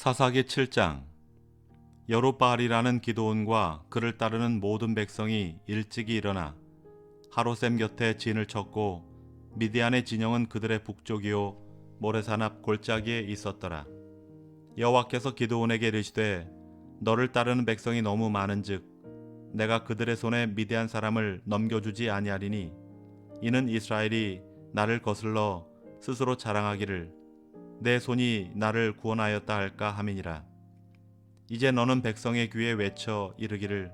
사사기 7장. 여룹바알이라는 기드온과 그를 따르는 모든 백성이 일찍이 일어나 하로셈 곁에 진을 쳤고 미디안의 진영은 그들의 북쪽이요 모레산 앞 골짜기에 있었더라. 여호와께서 기드온에게 이르시되 너를 따르는 백성이 너무 많은즉 내가 그들의 손에 미디안 사람을 넘겨주지 아니하리니 이는 이스라엘이 나를 거슬러 스스로 자랑하기를 내 손이 나를 구원하였다 할까 함이니라. 이제 너는 백성의 귀에 외쳐 이르기를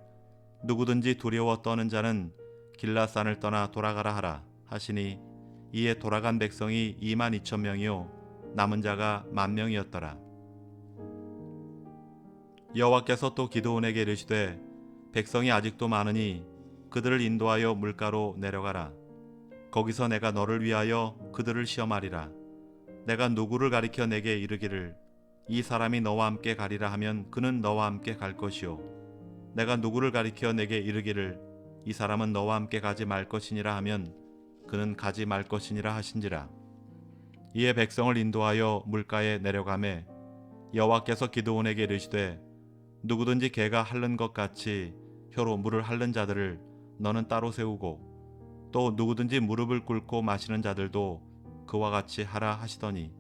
누구든지 두려워 떠는 자는 길라산을 떠나 돌아가라 하라 하시니 이에 돌아간 백성이 22,000명이요 남은 자가 10,000명이었더라. 여호와께서 또 기드온에게 이르시되 백성이 아직도 많으니 그들을 인도하여 물가로 내려가라. 거기서 내가 너를 위하여 그들을 시험하리라. 내가 누구를 가리켜 내게 이르기를 이 사람이 너와 함께 가리라 하면 그는 너와 함께 갈 것이요 내가 누구를 가리켜 내게 이르기를 이 사람은 너와 함께 가지 말 것이니라 하면 그는 가지 말 것이니라 하신지라. 이에 백성을 인도하여 물가에 내려가매 여호와께서 기드온에게 이르시되 누구든지 개가 핥는 것 같이 혀로 물을 핥는 자들을 너는 따로 세우고 또 누구든지 무릎을 꿇고 마시는 자들도 그와 같이 하라 하시더니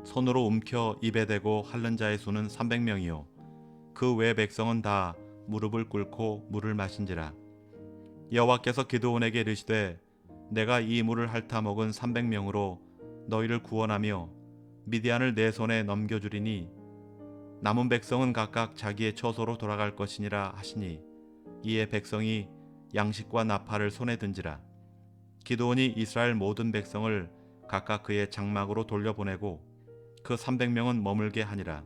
손으로 움켜 입에 대고 핥는 자의 수는 300명이요 그 외 백성은 다 무릎을 꿇고 물을 마신지라. 여호와께서 기드온에게 이르시되 내가 이 물을 핥아 먹은 300명으로 너희를 구원하며 미디안을 내 손에 넘겨주리니 남은 백성은 각각 자기의 처소로 돌아갈 것이니라 하시니 이에 백성이 양식과 나팔을 손에 든지라. 기드온이 이스라엘 모든 백성을 각각 그의 장막으로 돌려보내고 그 300명은 머물게 하니라.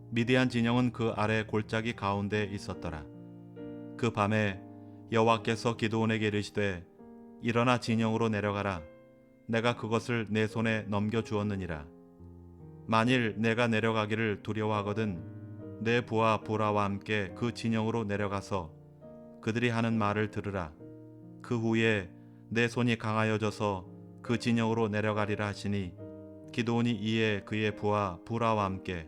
미디안 진영은 그 아래 골짜기 가운데 있었더라. 그 밤에 여호와께서 기드온에게 이르시되 일어나 진영으로 내려가라. 내가 그것을 내 손에 넘겨주었느니라. 만일 내가 내려가기를 두려워하거든 내 부하 부라와 함께 그 진영으로 내려가서 그들이 하는 말을 들으라. 그 후에 내 손이 강하여져서 그 진영으로 내려가리라 하시니 기드온이 이에 그의 부하 부라와 함께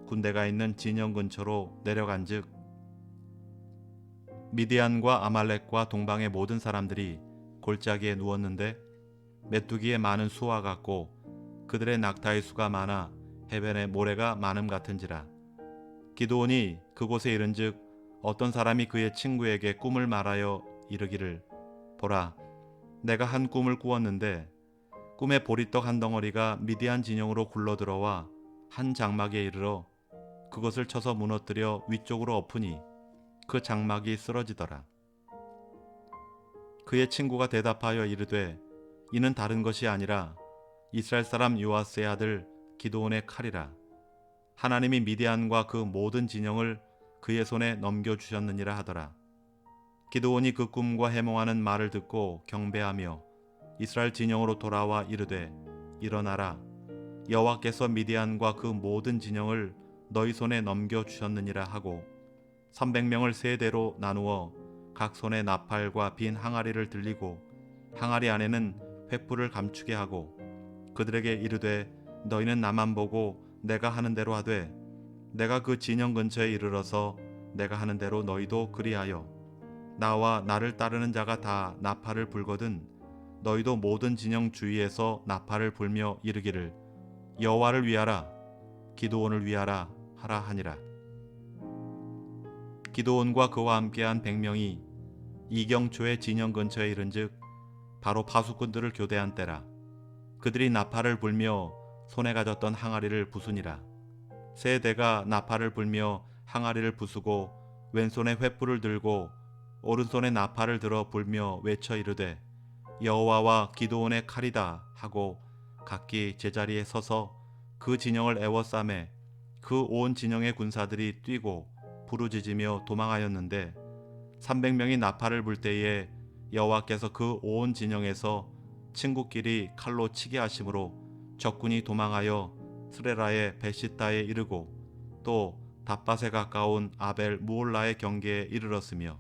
군대가 있는 진영 근처로 내려간즉 미디안과 아말렉과 동방의 모든 사람들이 골짜기에 누웠는데 메뚜기의 많은 수와 같고 그들의 낙타의 수가 많아 해변의 모래가 많음 같은지라. 기드온이 그곳에 이른즉 어떤 사람이 그의 친구에게 꿈을 말하여 이르기를 보라, 내가 한 꿈을 꾸었는데 꿈에 보리떡 한 덩어리가 미디안 진영으로 굴러들어와 한 장막에 이르러 그것을 쳐서 무너뜨려 위쪽으로 엎으니 그 장막이 쓰러지더라. 그의 친구가 대답하여 이르되 이는 다른 것이 아니라 이스라엘 사람 요아스의 아들 기드온의 칼이라. 하나님이 미디안과 그 모든 진영을 그의 손에 넘겨주셨느니라 하더라. 기드온이 그 꿈과 해몽하는 말을 듣고 경배하며 이스라엘 진영으로 돌아와 이르되 일어나라. 여호와께서 미디안과 그 모든 진영을 너희 손에 넘겨주셨느니라 하고 300명을 세 대로 나누어 각 손에 나팔과 빈 항아리를 들리고 항아리 안에는 횃불을 감추게 하고 그들에게 이르되 너희는 나만 보고 내가 하는 대로 하되 내가 그 진영 근처에 이르러서 내가 하는 대로 너희도 그리하여 나와 나를 따르는 자가 다 나팔을 불거든 너희도 모든 진영 주위에서 나팔을 불며 이르기를 여호와를 위하라 기드온을 위하라 하라 하니라. 기드온과 그와 함께한 100명이 이경초의 진영 근처에 이른즉 바로 파수꾼들을 교대한 때라. 그들이 나팔을 불며 손에 가졌던 항아리를 부수니라. 세 대가 나팔을 불며 항아리를 부수고 왼손에 횃불을 들고 오른손에 나팔을 들어 불며 외쳐 이르되 여호와와 기드온의 칼이다 하고 각기 제자리에 서서 그 진영을 에워싸매 그 온 진영의 군사들이 뛰고 부르짖으며 도망하였는데 300명이 나팔을 불 때에 여호와께서 그 온 진영에서 친구끼리 칼로 치게 하심으로 적군이 도망하여 스레라의 베시다에 이르고 또 답밭에 가까운 아벨 무올라의 경계에 이르렀으며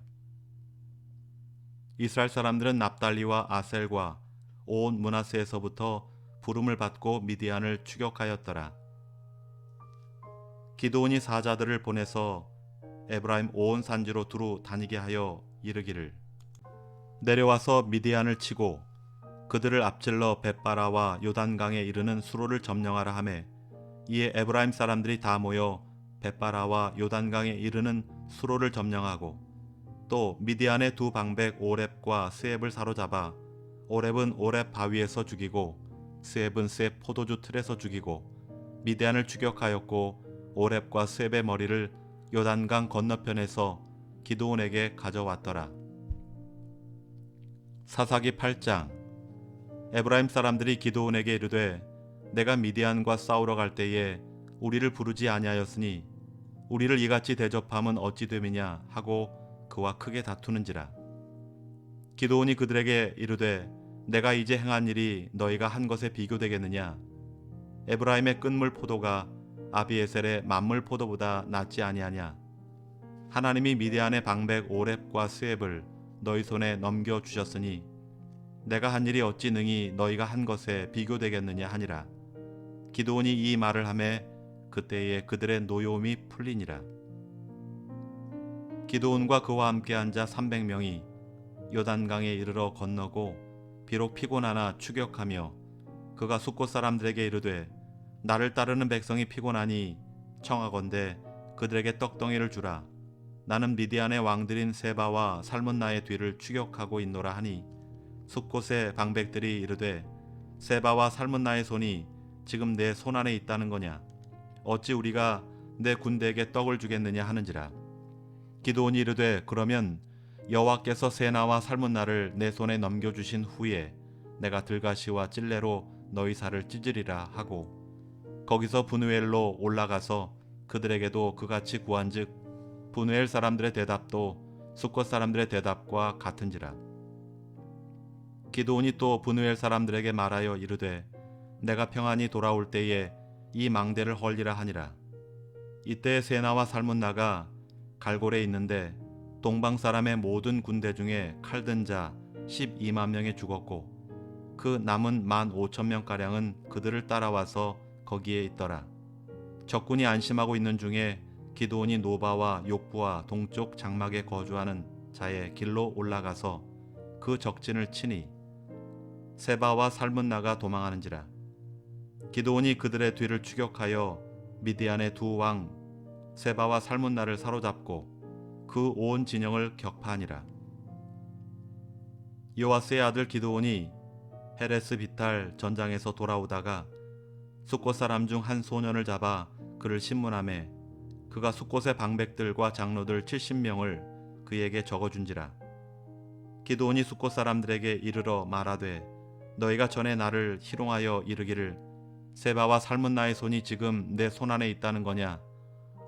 이스라엘 사람들은 납달리와 아셀과 온 므낫세에서부터 부름을 받고 미디안을 추격하였더라. 기드온이 사자들을 보내서 에브라임 온 산지로 두루 다니게 하여 이르기를, 내려와서 미디안을 치고 그들을 앞질러 벳바라와 요단강에 이르는 수로를 점령하라 하매, 이에 에브라임 사람들이 다 모여 벳바라와 요단강에 이르는 수로를 점령하고 또 미디안의 두 방백 오렙과 스앱을 사로잡아 오렙은 오렙 바위에서 죽이고 스앱은 스앱 포도주 틀에서 죽이고 미디안을 추격하였고 오렙과 스앱의 머리를 요단강 건너편에서 기드온에게 가져왔더라. 사사기 8장. 에브라임 사람들이 기드온에게 이르되, 내가 미디안과 싸우러 갈 때에 우리를 부르지 아니하였으니 우리를 이같이 대접함은 어찌 됨이냐 하고 그와 크게 다투는지라. 기드온이 그들에게 이르되, 내가 이제 행한 일이 너희가 한 것에 비교되겠느냐? 에브라임의 끈물 포도가 아비에셀의 만물 포도보다 낫지 아니하냐? 하나님이 미디안의 방백 오렙과 스앱을 너희 손에 넘겨 주셨으니 내가 한 일이 어찌 능히 너희가 한 것에 비교되겠느냐 하니라. 기드온이 이 말을 하매 그때에 그들의 노여움이 풀리니라. 기드온과 그와 함께 앉아 300명이 요단강에 이르러 건너고 비록 피곤하나 추격하며 그가 숫곳 사람들에게 이르되, 나를 따르는 백성이 피곤하니 청하건대 그들에게 떡덩이를 주라. 나는 미디안의 왕들인 세바와 살문나의 뒤를 추격하고 있노라 하니, 숫곳의 방백들이 이르되, 세바와 살문나의 손이 지금 내 손 안에 있다는 거냐? 어찌 우리가 내 군대에게 떡을 주겠느냐 하는지라. 기드온이 이르되, 그러면 여호와께서 세나와 살문나를 내 손에 넘겨주신 후에 내가 들가시와 찔레로 너희 살을 찢으리라 하고, 거기서 브누엘로 올라가서 그들에게도 그같이 구한즉 브누엘 사람들의 대답도 숫곳 사람들의 대답과 같은지라. 기드온이 또 브누엘 사람들에게 말하여 이르되, 내가 평안히 돌아올 때에 이 망대를 헐리라 하니라. 이때 세나와 살문나가 갈골에 있는데 동방 사람의 모든 군대 중에 칼든 자 12만 명이 죽었고 그 남은 15,000명가량은 그들을 따라와서 거기에 있더라. 적군이 안심하고 있는 중에 기드온이 노바와 욕부와 동쪽 장막에 거주하는 자의 길로 올라가서 그 적진을 치니 세바와 살문나가 도망하는지라. 기드온이 그들의 뒤를 추격하여 미디안의 두 왕 세바와 살문나를 사로잡고 그 온 진영을 격파하니라. 요아스의 아들 기드온이 헤레스 비탈 전장에서 돌아오다가 숫곳 사람 중 한 소년을 잡아 그를 신문하매 그가 숫곳의 방백들과 장로들 70명을 그에게 적어준지라. 기드온이 숫곳 사람들에게 이르러 말하되, 너희가 전에 나를 희롱하여 이르기를 세바와 살문나의 손이 지금 내 손 안에 있다는 거냐?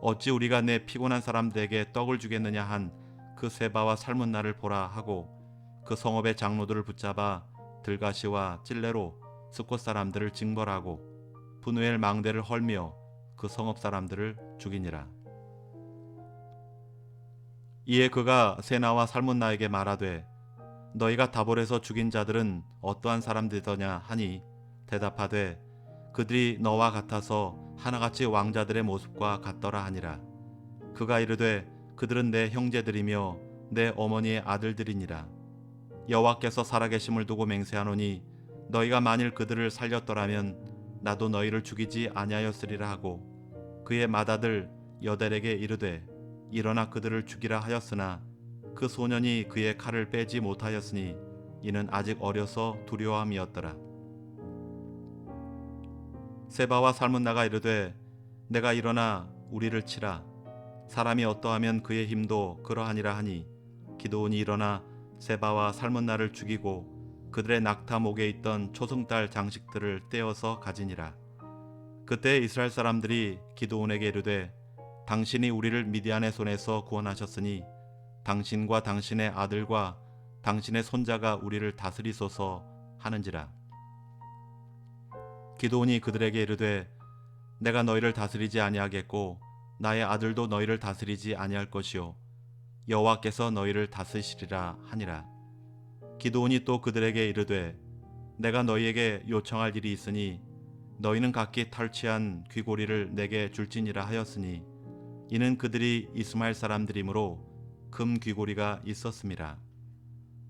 어찌 우리가 내 피곤한 사람들에게 떡을 주겠느냐 한 그 세바와 살문나를 보라 하고 그 성읍의 장로들을 붙잡아 들가시와 찔레로 숫곳 사람들을 징벌하고 브누엘 망대를 헐며 그 성읍 사람들을 죽이니라. 이에 그가 세나와 살문나에게 말하되, 너희가 다볼에서 죽인 자들은 어떠한 사람들이더냐 하니 대답하되, 그들이 너와 같아서 하나같이 왕자들의 모습과 같더라 하니라. 그가 이르되, 그들은 내 형제들이며 내 어머니의 아들들이니라. 여호와께서 살아계심을 두고 맹세하노니 너희가 만일 그들을 살렸더라면 나도 너희를 죽이지 아니하였으리라 하고 그의 맏아들 여델에게 이르되, 일어나 그들을 죽이라 하였으나 그 소년이 그의 칼을 빼지 못하였으니 이는 아직 어려서 두려움이었더라. 세바와 살문나가 이르되, 내가 일어나 우리를 치라. 사람이 어떠하면 그의 힘도 그러하니라 하니 기드온이 일어나 세바와 살문나를 죽이고 그들의 낙타 목에 있던 초승달 장식들을 떼어서 가지니라. 그때 이스라엘 사람들이 기드온에게 이르되, 당신이 우리를 미디안의 손에서 구원하셨으니 당신과 당신의 아들과 당신의 손자가 우리를 다스리소서 하는지라. 기드온이 그들에게 이르되, 내가 너희를 다스리지 아니하겠고 나의 아들도 너희를 다스리지 아니할 것이요 여호와께서 너희를 다스리시리라 하니라. 기드온이 또 그들에게 이르되, 내가 너희에게 요청할 일이 있으니 너희는 각기 탈취한 귀고리를 내게 줄지니라 하였으니 이는 그들이 이스마엘 사람들이므로 금 귀고리가 있었음이라.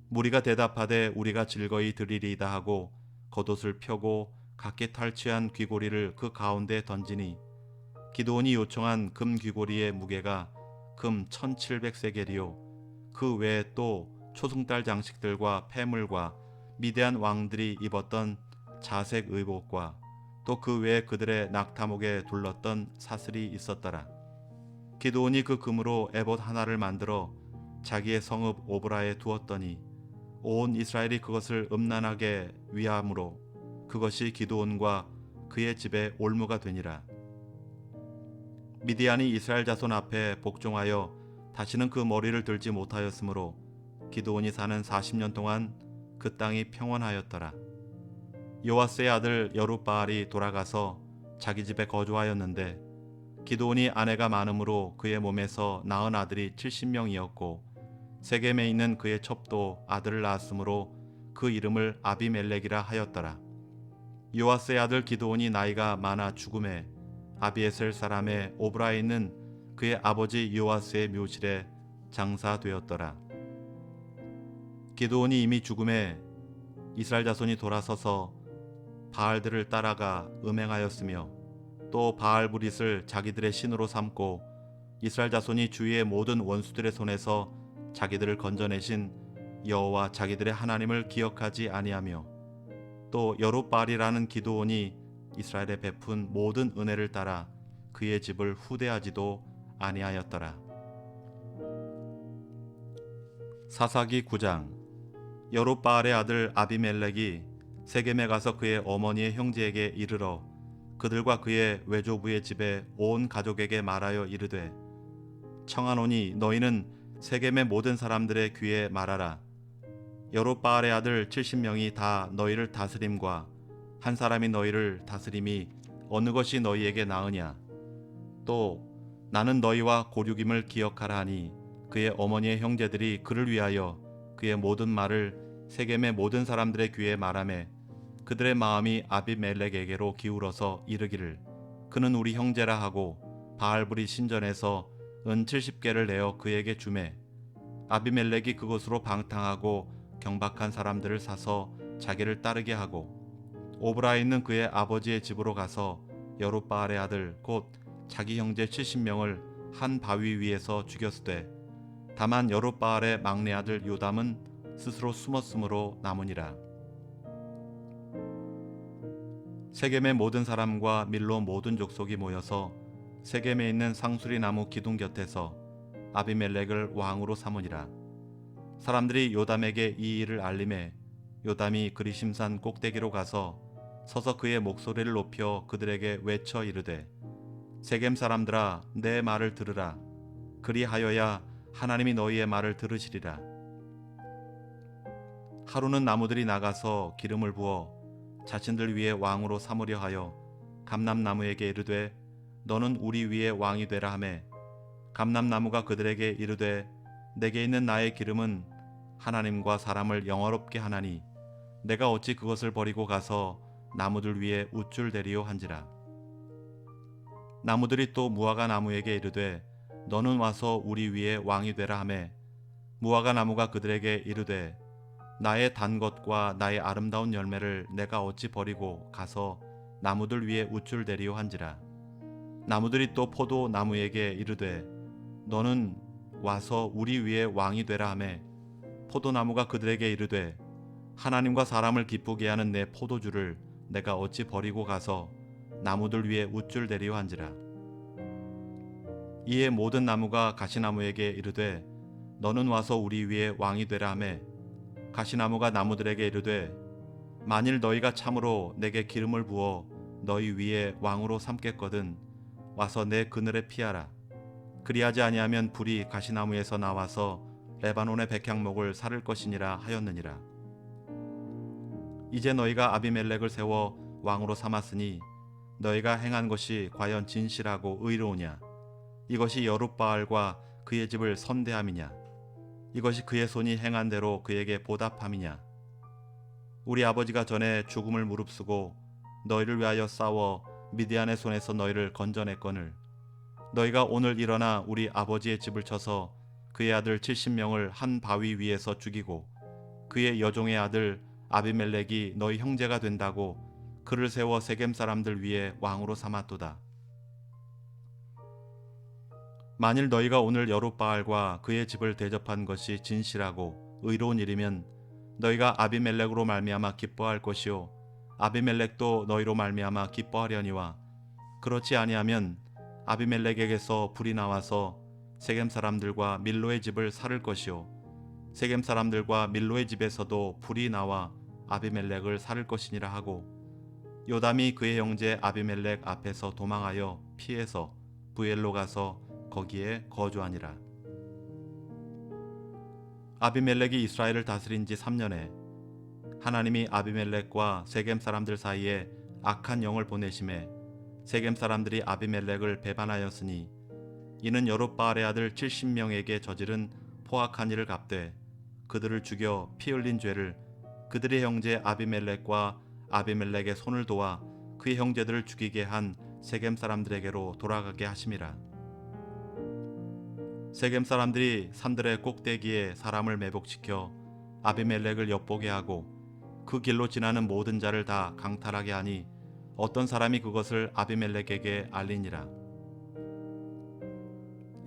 무리가 대답하되 우리가 즐거이 드리리이다 하고 겉옷을 펴고 각기 탈취한 귀고리를 그 가운데에 던지니 기드온이 요청한 금 귀고리의 무게가 금 1700세겔이요 그 외에 또 초승달 장식들과 폐물과 미대한 왕들이 입었던 자색 의복과 또 그 외에 그들의 낙타목에 둘렀던 사슬이 있었더라. 기드온이 그 금으로 에봇 하나를 만들어 자기의 성읍 오브라에 두었더니 온 이스라엘이 그것을 음란하게 위함으로 그것이 기드온과 그의 집에 올무가 되니라. 미디안이 이스라엘 자손 앞에 복종하여 다시는 그 머리를 들지 못하였으므로 기드온이 사는 40년 동안 그 땅이 평온하였더라. 요아스의 아들 여룻바알이 돌아가서 자기 집에 거주하였는데 기드온이 아내가 많음으로 그의 몸에서 낳은 아들이 70명이었고 세겜에 있는 그의 첩도 아들을 낳았으므로 그 이름을 아비멜렉이라 하였더라. 요아스의 아들 기드온이 나이가 많아 죽음에 아비에셀 사람의 오브라에 있는 그의 아버지 요아스의 묘실에 장사되었더라. 기드온이 이미 죽음에 이스라엘 자손이 돌아서서 바알들을 따라가 음행하였으며 또 바알브릿을 자기들의 신으로 삼고 이스라엘 자손이 주위의 모든 원수들의 손에서 자기들을 건져내신 여호와 자기들의 하나님을 기억하지 아니하며 또 여룻바알이라는 기드온이 이스라엘에 베푼 모든 은혜를 따라 그의 집을 후대하지도 아니하였더라. 사사기 9장. 여룻바알의 아들 아비멜렉이 세겜에 가서 그의 어머니의 형제에게 이르러 그들과 그의 외조부의 집에 온 가족에게 말하여 이르되 청하노니 너희는 세겜의 모든 사람들의 귀에 말하라. 여룻바알의 아들 70명이 다 너희를 다스림과 한 사람이 너희를 다스림이 어느 것이 너희에게 나으냐. 또 나는 너희와 고륙임을 기억하라 하니 그의 어머니의 형제들이 그를 위하여 그의 모든 말을 세겜의 모든 사람들의 귀에 말하매 그들의 마음이 아비멜렉에게로 기울어서 이르기를 그는 우리 형제라 하고 바알브리 신전에서 은 70개를 내어 그에게 주매 아비멜렉이 그것으로 방탕하고 경박한 사람들을 사서 자기를 따르게 하고 오브라에 있는 그의 아버지의 집으로 가서 여룻바알의 아들 곧 자기 형제 70명을 한 바위 위에서 죽였으되 다만 여룻바알의 막내 아들 요담은 스스로 숨었으므로 남으니라. 세겜의 모든 사람과 밀로 모든 족속이 모여서 세겜에 있는 상수리 나무 기둥 곁에서 아비멜렉을 왕으로 삼으니라. 사람들이 요담에게 이 일을 알림해 요담이 그리심산 꼭대기로 가서 서서 그의 목소리를 높여 그들에게 외쳐 이르되 세겜 사람들아 내 말을 들으라. 그리하여야 하나님이 너희의 말을 들으시리라. 하루는 나무들이 나가서 기름을 부어 자신들 위에 왕으로 삼으려 하여 감람나무에게 이르되 너는 우리 위에 왕이 되라 하매 감람나무가 그들에게 이르되 내게 있는 나의 기름은 하나님과 사람을 영화롭게 하나니 내가 어찌 그것을 버리고 가서 나무들 위에 우쭐대리요 한지라. 나무들이 또 무화과 나무에게 이르되 너는 와서 우리 위에 왕이 되라 하매 무화과 나무가 그들에게 이르되 나의 단 것과 나의 아름다운 열매를 내가 어찌 버리고 가서 나무들 위에 우쭐대리요 한지라. 나무들이 또 포도 나무에게 이르되 너는 와서 우리 위에 왕이 되라 하매 포도나무가 그들에게 이르되 하나님과 사람을 기쁘게 하는 내 포도주를 내가 어찌 버리고 가서 나무들 위에 우쭐대리요 한지라. 이에 모든 나무가 가시나무에게 이르되 너는 와서 우리 위에 왕이 되라 하매 가시나무가 나무들에게 이르되 만일 너희가 참으로 내게 기름을 부어 너희 위에 왕으로 삼겠거든 와서 내 그늘에 피하라. 그리하지 아니하면 불이 가시나무에서 나와서 레바논의 백향목을 사를 것이니라 하였느니라. 이제 너희가 아비멜렉을 세워 왕으로 삼았으니 너희가 행한 것이 과연 진실하고 의로우냐? 이것이 여룻바알과 그의 집을 선대함이냐? 이것이 그의 손이 행한 대로 그에게 보답함이냐? 우리 아버지가 전에 죽음을 무릅쓰고 너희를 위하여 싸워 미디안의 손에서 너희를 건져냈거늘 너희가 오늘 일어나 우리 아버지의 집을 쳐서 그의 아들 70명을 한 바위 위에서 죽이고 그의 여종의 아들 아비멜렉이 너희 형제가 된다고 그를 세워 세겜 사람들 위에 왕으로 삼았도다. 만일 너희가 오늘 여룻바알과 그의 집을 대접한 것이 진실하고 의로운 일이면 너희가 아비멜렉으로 말미암아 기뻐할 것이요 아비멜렉도 너희로 말미암아 기뻐하려니와 그렇지 아니하면 아비멜렉에게서 불이 나와서 세겜 사람들과 밀로의 집을 살을 것이요 세겜 사람들과 밀로의 집에서도 불이 나와 아비멜렉을 살을 것이니라 하고 요담이 그의 형제 아비멜렉 앞에서 도망하여 피해서 부엘로 가서 거기에 거주하니라. 아비멜렉이 이스라엘을 다스린 지 3년에 하나님이 아비멜렉과 세겜 사람들 사이에 악한 영을 보내심에 세겜 사람들이 아비멜렉을 배반하였으니 이는 여룻바알의 아들 70명에게 저지른 포악한 일을 갚되 그들을 죽여 피 흘린 죄를 그들의 형제 아비멜렉과 아비멜렉의 손을 도와 그의 형제들을 죽이게 한 세겜 사람들에게로 돌아가게 하심이라. 세겜 사람들이 산들의 꼭대기에 사람을 매복시켜 아비멜렉을 엿보게 하고 그 길로 지나는 모든 자를 다 강탈하게 하니 어떤 사람이 그것을 아비멜렉에게 알리니라.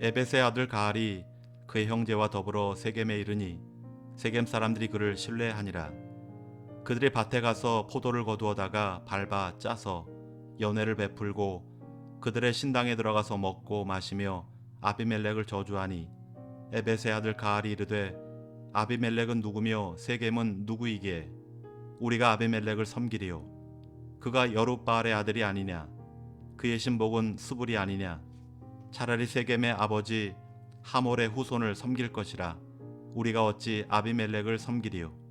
에벳의 아들 가알이 그의 형제와 더불어 세겜에 이르니 세겜 사람들이 그를 신뢰하니라. 그들이 밭에 가서 포도를 거두어다가 밟아 짜서 연회를 베풀고 그들의 신당에 들어가서 먹고 마시며 아비멜렉을 저주하니 에벳의 아들 가알이 이르되 아비멜렉은 누구며 세겜은 누구이기에 우리가 아비멜렉을 섬기리요 그가 여룻바알의 아들이 아니냐 그의 신복은 스불이 아니냐 차라리 세겜의 아버지 하몰의 후손을 섬길 것이라 우리가 어찌 아비멜렉을 섬기리요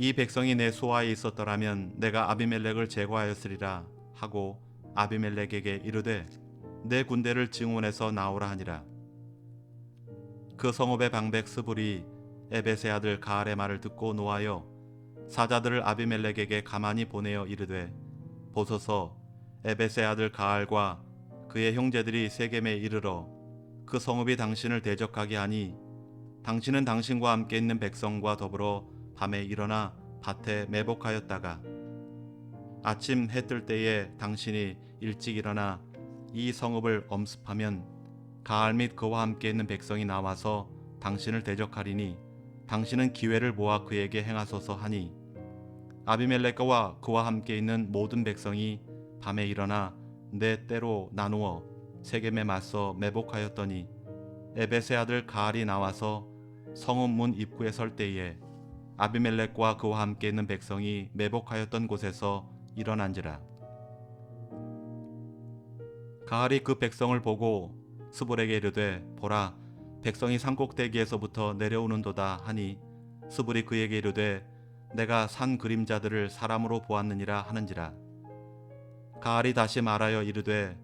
이 백성이 내 수하에 있었더라면 내가 아비멜렉을 제거하였으리라 하고 아비멜렉에게 이르되 내 군대를 증원해서 나오라 하니라. 그 성읍의 방백 스불이 에벳의 아들 가알의 말을 듣고 노하여 사자들을 아비멜렉에게 가만히 보내어 이르되 보소서 에벳의 아들 가알과 그의 형제들이 세겜에 이르러 그 성읍이 당신을 대적하게 하니 당신은 당신과 함께 있는 백성과 더불어 밤에 일어나 밭에 매복하였다가 아침 해 뜰 때에 당신이 일찍 일어나 이 성읍을 엄습하면 가알 및 그와 함께 있는 백성이 나와서 당신을 대적하리니 당신은 기회를 모아 그에게 행하소서 하니 아비멜렉과 그와 함께 있는 모든 백성이 밤에 일어나 네 때로 나누어 세겜에 맞서 매복하였더니 에벳의 아들 가알이 나와서 성읍 문 입구에 설 때에 아비멜렉과 그와 함께 있는 백성이 매복하였던 곳에서 일어난지라. 가알이 그 백성을 보고 스불에게 이르되 보라 백성이 산꼭대기에서부터 내려오는도다 하니 스불이 그에게 이르되 내가 산 그림자들을 사람으로 보았느니라 하는지라. 가알이 다시 말하여 이르되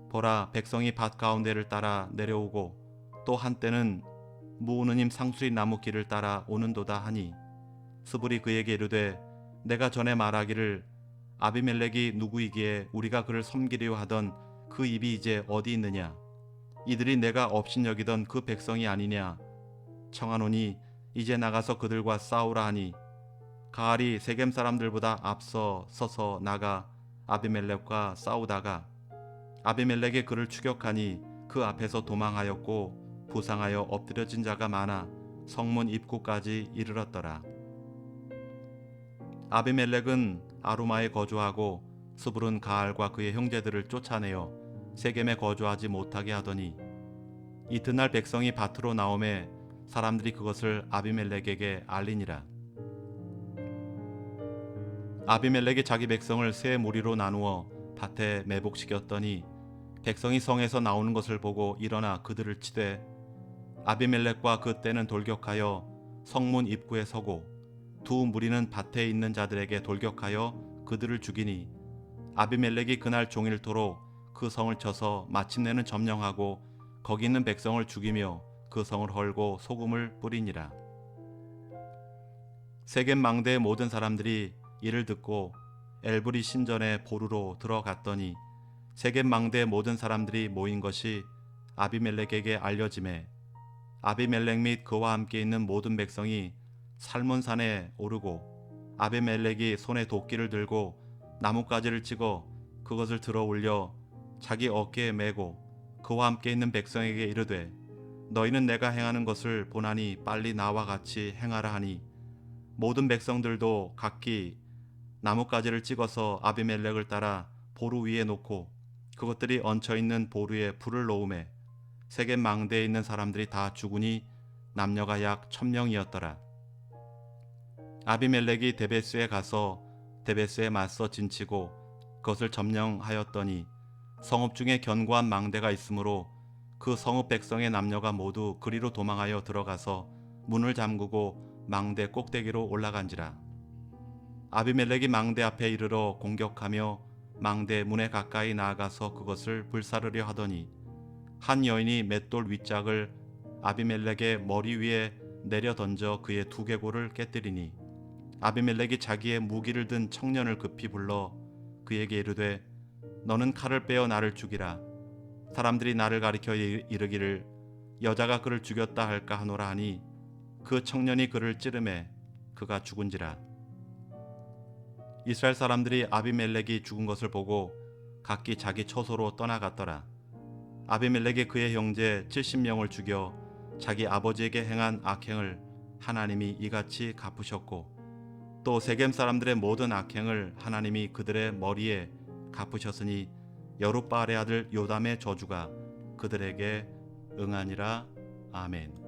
보라 백성이 밭 가운데를 따라 내려오고 또 한때는 무우느님 상수리 나무 길을 따라 오는도다 하니 스불이 그에게 이르되 내가 전에 말하기를 아비멜렉이 누구이기에 우리가 그를 섬기려 하던 그 입이 이제 어디 있느냐 이들이 내가 업신여기던 그 백성이 아니냐 청하노니 이제 나가서 그들과 싸우라 하니 가알이 세겜 사람들보다 앞서 서서 나가 아비멜렉과 싸우다가 아비멜렉이 그를 추격하니 그 앞에서 도망하였고 부상하여 엎드려진 자가 많아 성문 입구까지 이르렀더라. 아비멜렉은 아루마에 거주하고 스불은 가알과 그의 형제들을 쫓아내어 세겜에 거주하지 못하게 하더니 이튿날 백성이 밭으로 나오매 사람들이 그것을 아비멜렉에게 알리니라. 아비멜렉이 자기 백성을 세 무리로 나누어 밭에 매복시켰더니 백성이 성에서 나오는 것을 보고 일어나 그들을 치되 아비멜렉과 그 떼는 돌격하여 성문 입구에 서고 두 무리는 밭에 있는 자들에게 돌격하여 그들을 죽이니 아비멜렉이 그날 종일토록 그 성을 쳐서 마침내는 점령하고 거기 있는 백성을 죽이며 그 성을 헐고 소금을 뿌리니라. 세겜 망대의 모든 사람들이 이를 듣고 엘브리 신전의 보루로 들어갔더니 세겜 망대의 모든 사람들이 모인 것이 아비멜렉에게 알려지매 아비멜렉 및 그와 함께 있는 모든 백성이 살몬산에 오르고 아비멜렉이 손에 도끼를 들고 나뭇가지를 찍어 그것을 들어 올려 자기 어깨에 메고 그와 함께 있는 백성에게 이르되 너희는 내가 행하는 것을 보나니 빨리 나와 같이 행하라 하니 모든 백성들도 각기 나뭇가지를 찍어서 아비멜렉을 따라 보루 위에 놓고 그것들이 얹혀 있는 보루에 불을 놓음에 세겜 망대에 있는 사람들이 다 죽으니 남녀가 약 1000명이었더라. 아비멜렉이 데베스에 가서 데베스에 맞서 진치고 그것을 점령하였더니 성읍 중에 견고한 망대가 있으므로 그 성읍 백성의 남녀가 모두 그리로 도망하여 들어가서 문을 잠그고 망대 꼭대기로 올라간지라. 아비멜렉이 망대 앞에 이르러 공격하며 망대 문에 가까이 나아가서 그것을 불사르려 하더니 한 여인이 맷돌 윗짝을 아비멜렉의 머리 위에 내려 던져 그의 두개골을 깨뜨리니 아비멜렉이 자기의 무기를 든 청년을 급히 불러 그에게 이르되 너는 칼을 빼어 나를 죽이라. 사람들이 나를 가리켜 이르기를 여자가 그를 죽였다 할까 하노라 하니 그 청년이 그를 찌르매 그가 죽은지라. 이스라엘 사람들이 아비멜렉이 죽은 것을 보고 각기 자기 처소로 떠나갔더라. 아비멜렉이 그의 형제 70명을 죽여 자기 아버지에게 행한 악행을 하나님이 이같이 갚으셨고 또 세겜 사람들의 모든 악행을 하나님이 그들의 머리에 갚으셨으니 여룻바알의 아들 요담의 저주가 그들에게 응하니라. 아멘.